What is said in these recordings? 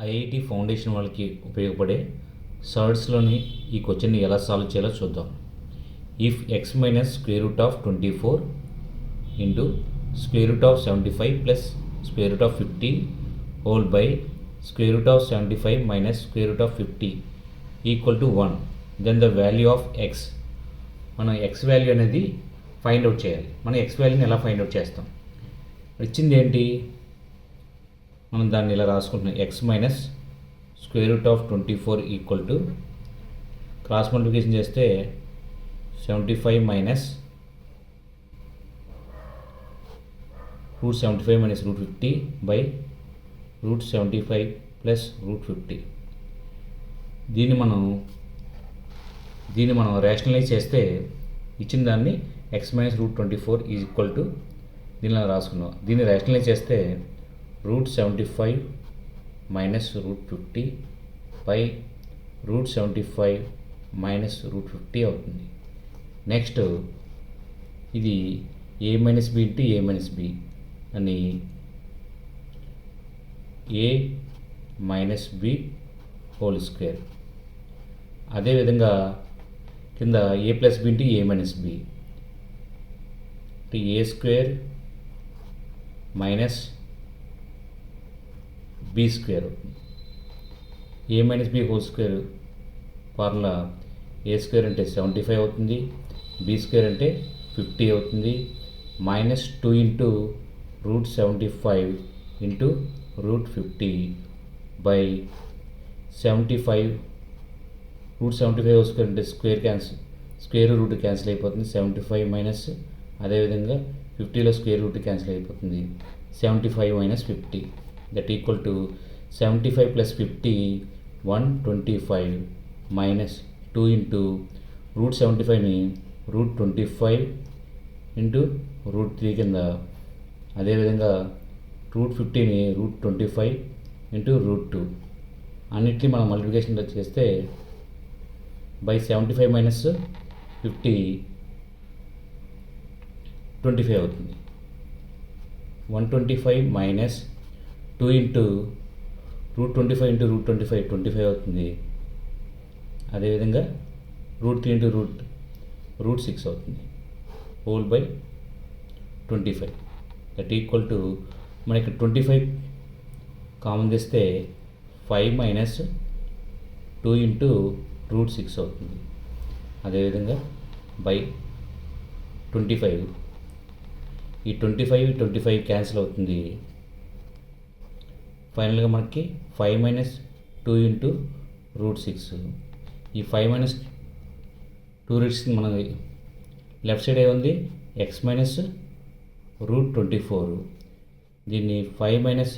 IIT foundation వాళ్ళకి ఉపయోగపడే సర్డ్స్లోని ఈ క్వశ్చన్ని ఎలా సాల్వ్ చేయాలో చూద్దాం. If x minus square root of 24 into square root of 75 plus square root of 50 whole by square root of 75 minus square root of 50 equal to 1, then the value of x. మనం x value అనేది find out చేయాలి. మనం X వాల్యూని ఎలా find out చేస్తాం? ఇచ్చింది ఏంటి? మనం దాన్ని ఇలా రాసుకుంటున్నాం. X minus square root of 24 equal to cross multiplication చేస్తే 75 minus root 75 minus root 50 by root 75 plus root 50. దీన్ని మనం రేషనలైజ్ చేస్తే ఇచ్చిన దాన్ని x minus root 24 is equal to దీనిలో రాసుకున్నాం. దీన్ని రేషనలైజ్ చేస్తే root 75 minus root 50 by root 75 minus root 50 అవుతుంది. నెక్స్ట్ ఇది a minus b into a minus b అని ఏ మైనస్ బి హోల్ స్క్వేర్. అదేవిధంగా కింద a plus b into a minus b a square minus b square. A minus b whole square formula a square అంటే 75 అవుతుంది, b square అంటే 50 అవుతుంది, minus 2 into root 75 into root 50 by 75. Root 75 whole square అంటే square root cancel అయిపోతుంది. 75 minus అదేవిధంగా 50లో square root cancel అయిపోతుంది. 75 minus 50 that equal to 75 plus 50 125 minus 2 into root 75ని root 25 into root 3 కింద, అదేవిధంగా రూట్ 50ని రూట్ 25 ఇంటూ రూట్ 2 అన్నిటినీ మనం మల్టిప్లికేషన్ చేస్తే బై 75 మైనస్ 50 25 అవుతుంది. 125 minus 2 into route 25 into route 25 అవుతుంది. అదేవిధంగా రూట్ 3 ఇంటూ రూట్ 6 అవుతుంది whole by 25 that equal to మనకి 25 కామన్ చేస్తే 5 మైనస్ 2 ఇంటూ రూట్ 6 అవుతుంది. అదేవిధంగా బై 25 ఈ 25 క్యాన్సిల్ అవుతుంది. ఫైనల్గా మనకి 5 మైనస్ 2 ఇంటూ రూట్ 6. ఈ 5 మైనస్ 2 రూట్స్ మన లెఫ్ట్ సైడ్ ఏముంది? X minus root 24. దీన్ని 5 మైనస్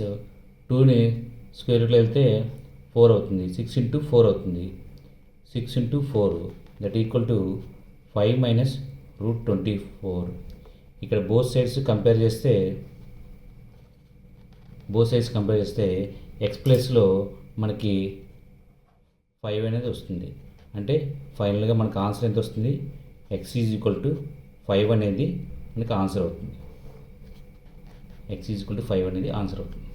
2ని స్క్వేర్ రూట్లో వెళ్తే 4 అవుతుంది. 6 ఇంటూ 4 అవుతుంది. 6 into 4 that equal to 5 minus root 24. ఇక్కడ బోత్ సైడ్స్ కంపేర్ చేస్తే ఎక్స్ ప్లస్లో మనకి 5 అనేది వస్తుంది. అంటే ఫైనల్గా మనకు ఆన్సర్ ఎంత వస్తుంది? ఎక్స్ ఈజ్ ఈక్వల్ టు 5 అనేది మనకి ఆన్సర్ అవుతుంది. ఎక్స్ ఈజ్ ఈక్వల్ టు 5 అనేది ఆన్సర్ అవుతుంది.